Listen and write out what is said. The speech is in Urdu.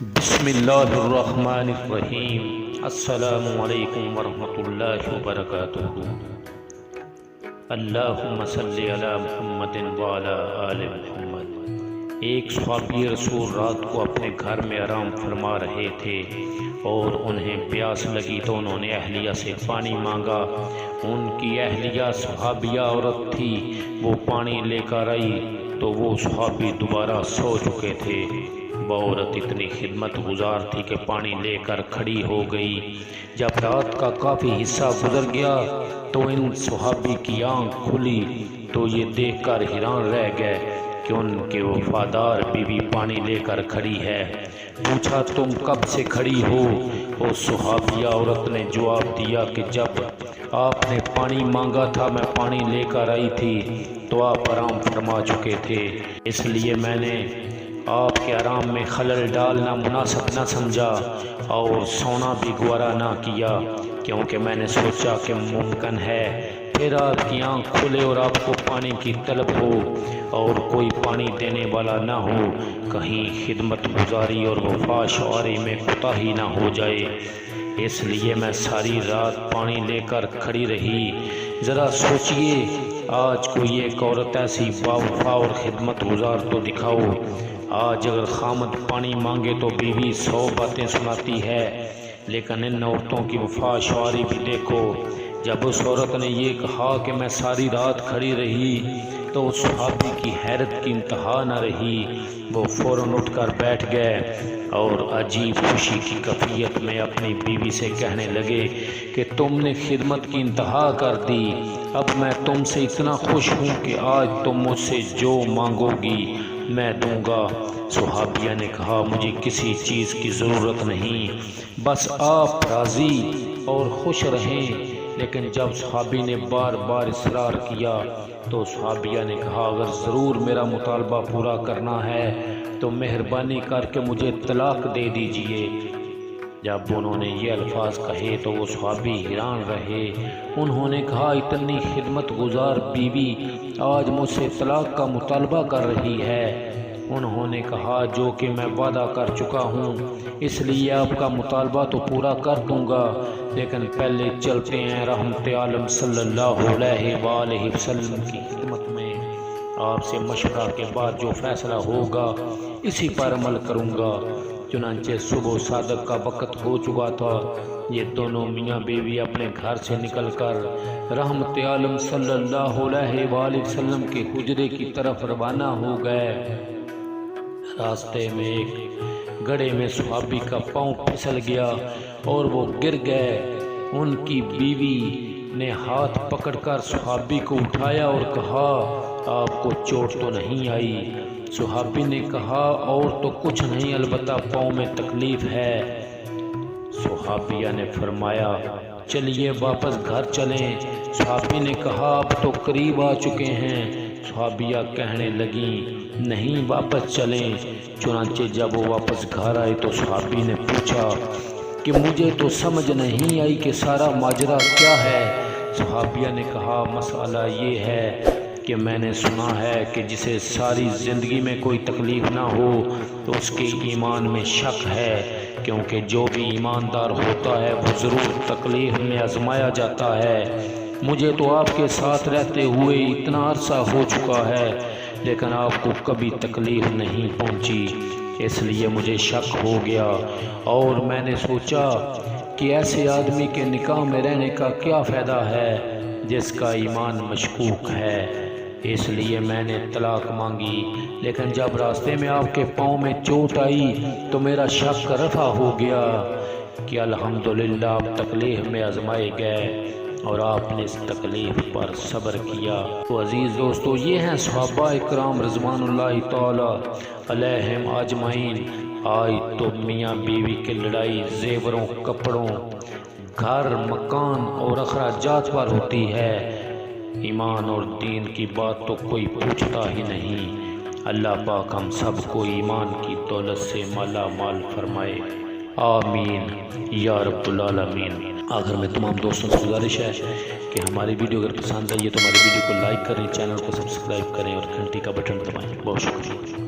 بسم اللہ الرحمن الرحیم۔ السلام علیکم ورحمۃ اللہ وبرکاتہ۔ اللہم صلی علی محمد وعلی آل محمد۔ ایک صحابی رسول رات کو اپنے گھر میں آرام فرما رہے تھے اور انہیں پیاس لگی تو انہوں نے اہلیہ سے پانی مانگا۔ ان کی اہلیہ صحابیہ عورت تھی، وہ پانی لے کر آئی تو وہ صحابی دوبارہ سو چکے تھے۔ وہ عورت اتنی خدمت گزار تھی کہ پانی لے کر کھڑی ہو گئی۔ جب رات کا کافی حصہ گزر گیا تو ان صحابی کی آنکھ کھلی تو یہ دیکھ کر حیران رہ گئے کہ ان کے وفادار بیوی پانی لے کر کھڑی ہے۔ پوچھا تم کب سے کھڑی ہو؟ وہ صحابیہ عورت نے جواب دیا کہ جب آپ نے پانی مانگا تھا میں پانی لے کر آئی تھی تو آپ آرام فرما چکے تھے، اس لیے میں نے آپ کے آرام میں خلل ڈالنا مناسب نہ سمجھا اور سونا بھی گوارا نہ کیا، کیونکہ میں نے سوچا کہ ممکن ہے پھر آپ کی آنکھ کھلے اور آپ کو پانی کی طلب ہو اور کوئی پانی دینے والا نہ ہو، کہیں خدمت گزاری اور وفا شعاری میں کوتاہی نہ ہو جائے، اس لیے میں ساری رات پانی لے کر کھڑی رہی۔ ذرا سوچئے، آج کوئی ایک عورت ایسی باوفا اور خدمت گزار تو دکھاؤ۔ آج اگر خامد پانی مانگے تو بیوی 100 باتیں سناتی ہے، لیکن ان عورتوں کی وفا شعاری بھی دیکھو۔ جب اس عورت نے یہ کہا کہ میں ساری رات کھڑی رہی تو اس صحابی کی حیرت کی انتہا نہ رہی۔ وہ فوراً اٹھ کر بیٹھ گئے اور عجیب خوشی کی کیفیت میں اپنی بیوی سے کہنے لگے کہ تم نے خدمت کی انتہا کر دی، اب میں تم سے اتنا خوش ہوں کہ آج تم مجھ سے جو مانگو گی میں دوں گا۔ صحابیہ نے کہا مجھے کسی چیز کی ضرورت نہیں، بس آپ راضی اور خوش رہیں۔ لیکن جب صحابی نے بار بار اصرار کیا تو صحابیہ نے کہا اگر ضرور میرا مطالبہ پورا کرنا ہے تو مہربانی کر کے مجھے طلاق دے دیجئے۔ جب انہوں نے یہ الفاظ کہے تو وہ صحابی حیران رہے۔ انہوں نے کہا اتنی خدمت گزار بیوی آج مجھ سے طلاق کا مطالبہ کر رہی ہے۔ انہوں نے کہا جو کہ میں وعدہ کر چکا ہوں، اس لیے آپ کا مطالبہ تو پورا کر دوں گا، لیکن پہلے چلتے ہیں رحمت عالم صلی اللہ علیہ وآلہ وسلم کی خدمت میں۔ آپ سے مشورہ کے بعد جو فیصلہ ہوگا اسی پر عمل کروں گا۔ چنانچہ صبح صادق کا وقت ہو چکا تھا۔ یہ دونوں میاں بیوی اپنے گھر سے نکل کر رحمت عالم صلی اللہ علیہ وآلہ وسلم کے حجرے کی طرف روانہ ہو گئے۔ راستے میں ایک گڑھے میں صحابی کا پاؤں پھسل گیا اور وہ گر گئے۔ ان کی بیوی نے ہاتھ پکڑ کر صحابی کو اٹھایا اور کہا آپ کو چوٹ تو نہیں آئی؟ صحابی نے کہا اور تو کچھ نہیں، البتہ پاؤں میں تکلیف ہے۔ صحابیہ نے فرمایا چلیے واپس گھر چلیں۔ صحابی نے کہا اب تو قریب آ چکے ہیں۔ صحابیہ کہنے لگیں نہیں واپس چلیں۔ چنانچہ جب وہ واپس گھر آئے تو صحابی نے پوچھا کہ مجھے تو سمجھ نہیں آئی کہ سارا ماجرا کیا ہے۔ صحابیہ نے کہا مسئلہ یہ ہے کہ میں نے سنا ہے کہ جسے ساری زندگی میں کوئی تکلیف نہ ہو تو اس کے ایمان میں شک ہے، کیونکہ جو بھی ایماندار ہوتا ہے وہ ضرور تکلیف میں آزمایا جاتا ہے۔ مجھے تو آپ کے ساتھ رہتے ہوئے اتنا عرصہ ہو چکا ہے لیکن آپ کو کبھی تکلیف نہیں پہنچی، اس لیے مجھے شک ہو گیا اور میں نے سوچا کہ ایسے آدمی کے نکاح میں رہنے کا کیا فائدہ ہے جس کا ایمان مشکوک ہے، اس لیے میں نے طلاق مانگی۔ لیکن جب راستے میں آپ کے پاؤں میں چوٹ آئی تو میرا شک رفع ہو گیا کہ الحمدللہ آپ تکلیف میں آزمائے گئے اور آپ نے اس تکلیف پر صبر کیا۔ تو عزیز دوستو، یہ ہیں صحابہ اکرام رضوان اللہ تعالی علیہم اجمعین۔ آج تو میاں بیوی کی لڑائی زیوروں، کپڑوں، گھر، مکان اور اخراجات پر ہوتی ہے، ایمان اور دین کی بات تو کوئی پوچھتا ہی نہیں۔ اللہ پاک ہم سب کو ایمان کی دولت سے مالا مال فرمائے، آمین یا رب العالمین۔ آخر میں تمام دوستوں سے گزارش ہے کہ ہماری ویڈیو اگر پسند آئی ہے تو ہماری ویڈیو کو لائک کریں، چینل کو سبسکرائب کریں اور گھنٹی کا بٹن دبائیں۔ بہت شکریہ۔